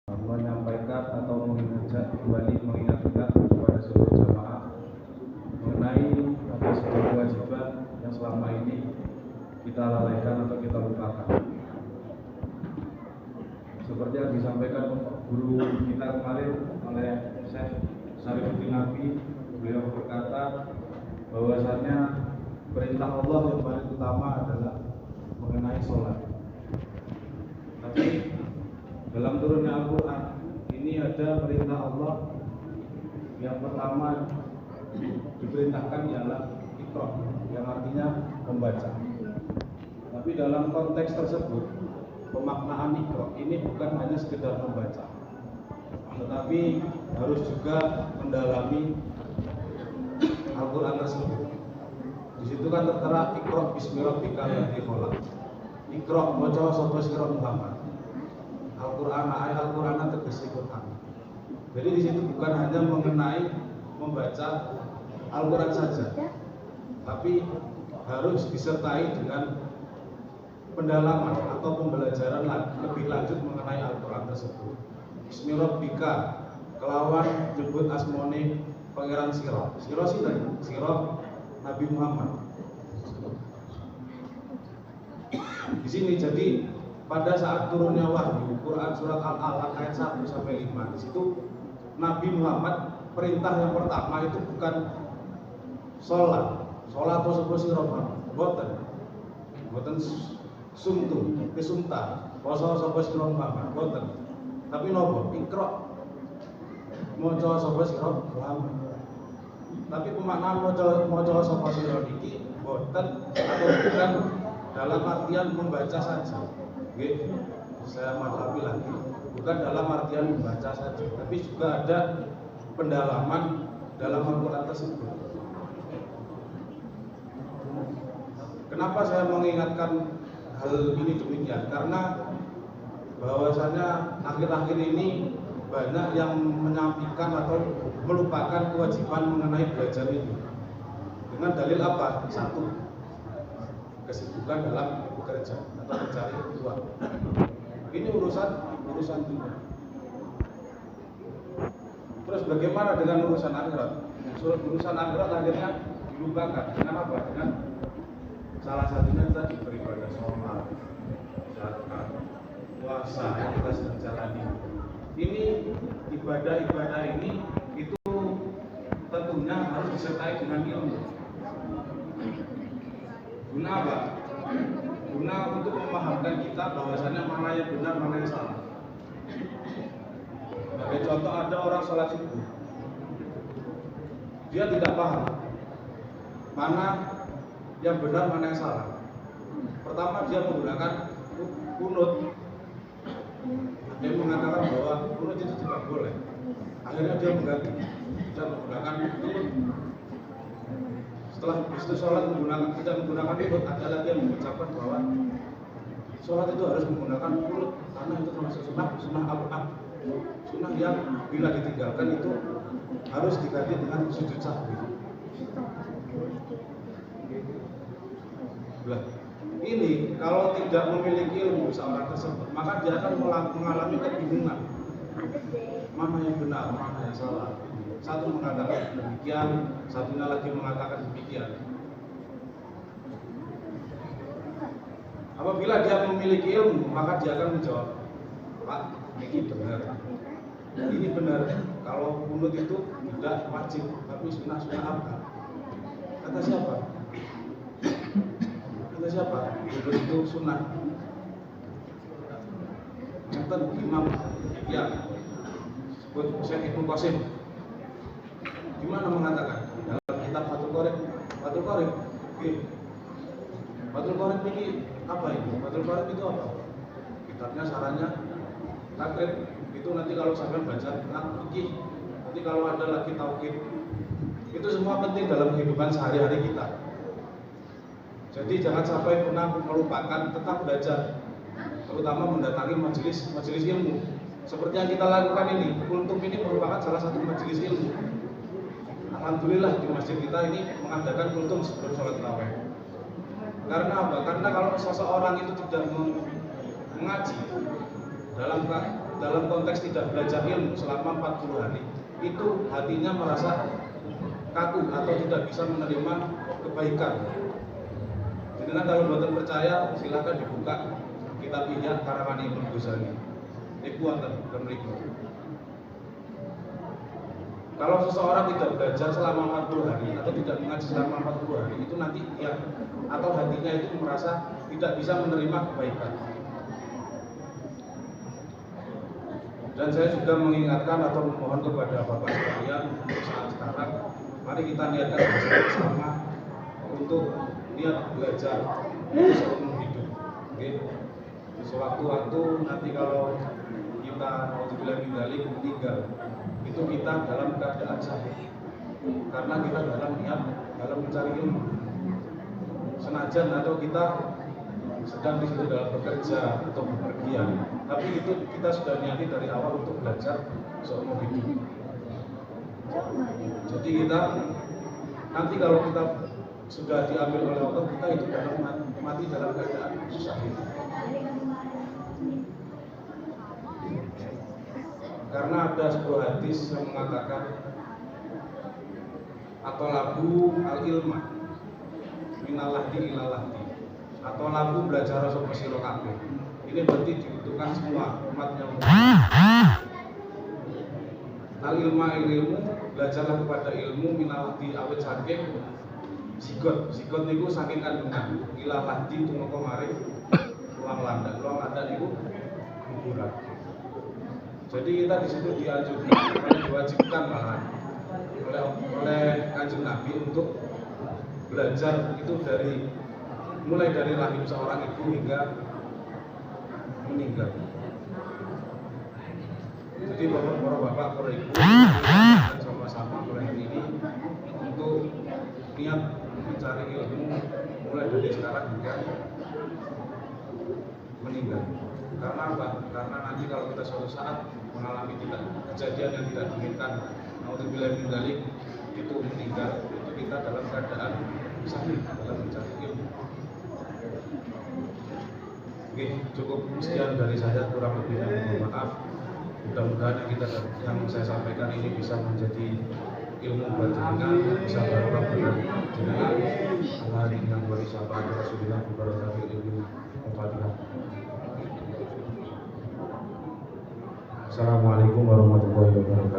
menyampaikan atau mengingatkan kepada seluruh jamaah mengenai ada sebuah kewajiban yang selama ini kita lalaikan atau kita lupakan. Seperti yang disampaikan guru kita kemarin oleh Syekh Syarifuddin Nabi, beliau berkata bahwasannya perintah Allah yang paling utama adalah mengenai sholat. Tapi dalam turunnya Al-Quran ini ada perintah Allah yang pertama diperintahkan ialah Iqra, yang artinya membaca. Tapi dalam konteks tersebut pemaknaan Iqra ini bukan hanya sekedar membaca, tetapi harus juga mendalami Al-Quran tersebut. Di situ kan tertera Iqra bismi rabbikal ladzi khalaq. Iqra maca sapa sira Muhammad. Al-Quran, ayat Al-Quran tegese Quran. Jadi di situ bukan hanya mengenai membaca Al-Quran saja, tapi harus disertai dengan pendalaman atau pembelajaran lebih lanjut mengenai Al-Quran tersebut. Bismi rabbika, kelawan nyebut asmone pangeran sira. Sira sinten? Sira Nabi Muhammad. Di sini jadi pada saat turunnya wahyu Quran surat Al-Alaq ayat 1 sampai 5, di situ Nabi Muhammad perintah yang pertama itu bukan sholat atau sebuah sirah, boten sumtu, kesumta, poso sebuah sirah Muhammad, boten. Tapi nopo, Iqra, moco sebuah sirah Muhammad. Tapi pemaknaan moco sebuah sirah ini boten atau bukan dalam artian membaca saja. Saya maklumi lagi, bukan dalam artian membaca saja, tapi juga ada pendalaman dalam Al-Quran tersebut. Kenapa saya mengingatkan hal ini demikian? Karena bahwasanya akhir-akhir ini banyak yang menyampaikan atau melupakan kewajiban mengenai belajar ini. Dengan dalil apa? Satu, kesibukan dalam bekerja atau mencari uang. Ini urusan dunia. Terus bagaimana dengan urusan akhirat? Urusan akhirat akhirnya dilupakan. Dengan apa? Dengan salah satunya tadi beribadah sholat, zakat, puasa yang kita sedang jalani. Ini ibadah-ibadah ini itu tentunya harus disertai dengan ilmu. Guna apa? Guna untuk memahamkan kita bahwasannya mana yang benar, mana yang salah. Sebagai contoh, ada orang sholat subuh, dia tidak paham mana yang benar, mana yang salah. Pertama dia menggunakan kunut. Dia mengatakan bahwa kunut itu tidak boleh. Akhirnya dia mengganti, dia menggunakan kunut. Setelah itu sholat tidak menggunakan kunut, ada lagi yang mengucapkan bahwa sholat itu harus menggunakan kunut karena itu termasuk sunnah apa? Sunnah yang bila ditinggalkan itu harus diganti dengan sujud sahwi. Nah, ini kalau tidak memiliki ilmu seorang tersebut, maka dia akan mengalami kebingungan. Mana yang benar, mana yang salah. Satu mengatakan demikian, satunya lagi mengatakan demikian. Apabila dia memiliki ilmu, maka dia akan menjawab, Pak, ini benar. Ini benar. Kalau kunut itu tidak wajib, tapi sunnah apa? Kata siapa? Kata siapa? Kunut itu sunnah. Kata Imam ya, sebut Syekh Ibnu Qasim. Gimana mengatakan? Dalam kitab Fathul Qorib. Fathul Qorib ini apa ini? Fathul Qorib itu apa? Kitabnya sarannya takrib. Itu nanti kalau sampai baca fikih, nanti kalau ada lagi tauhid, itu semua penting dalam kehidupan sehari-hari kita. Jadi jangan sampai pernah melupakan, tetap belajar, terutama mendatangi majelis ilmu. Seperti yang kita lakukan ini, Kultum ini merupakan salah satu majelis ilmu. Alhamdulillah di masjid kita ini mengadakan kultum sebelum sholat tarawih. Karena apa? Karena kalau seseorang itu tidak mengaji, dalam konteks tidak belajar ilmu selama 40 hari itu hatinya merasa kaku atau tidak bisa menerima kebaikan. Jadi kalau buatan percaya silakan dibuka kitab Ihya karangan Imam Ghazali. Kalau seseorang tidak belajar selama 40 hari atau tidak mengaji selama 40 hari itu nanti dia atau hatinya itu merasa tidak bisa menerima kebaikan. Dan saya juga mengingatkan atau memohon kepada Bapak sekalian untuk saat sekarang, mari kita niatkan bersama untuk niat belajar seumur hidup. Oke. Sewaktu-waktu nanti kalau kita mau meninggal, itu kita dalam keadaan sahih, karena kita dalam mencari ilmu. Senajan atau kita sedang di situ dalam bekerja atau bepergian, tapi itu kita sudah niati dari awal untuk belajar seumur hidup. Jadi kita nanti kalau kita sudah diambil oleh Allah, kita itu mati dalam keadaan sahih. Karena ada sebuah hadis yang mengatakan atau lagu al-ilma minalahdi ilalahdi, atau lagu belajar sapa sira kabeh. Ini berarti dibutuhkan semua umat yang al-ilma ilmu, belajarlah kepada ilmu minalahdi awit saking sigot niku saking kandungan ilalahdi tumeka maring ruang landak niku kuburan. Jadi kita di situ dianjurkan, diwajibkan malah oleh Kanjeng Nabi untuk belajar itu mulai dari rahim seorang ibu hingga meninggal. Jadi bapak-bapak, para ibu, sama-sama mulai hari ini untuk niat mencari ilmu mulai dari sekarang hingga meninggal. Karena apa? Karena nanti kalau kita suatu saat mengalami kejadian yang tidak diinginkan, naudzubillah min dzalik, itu meninggal, itu kita dalam keadaan sahih dalam mencari ilmu. Oke, cukup sekian dari saya, kurang lebihnya mohon maaf. Mudah-mudahan yang saya sampaikan ini bisa menjadi ilmu buat jenengan, bisa barokah buat jenengan. Allah yang wali sahabat Rasulullah barokah ilmu Al-Fatihah. Assalamualaikum warahmatullahi wabarakatuh.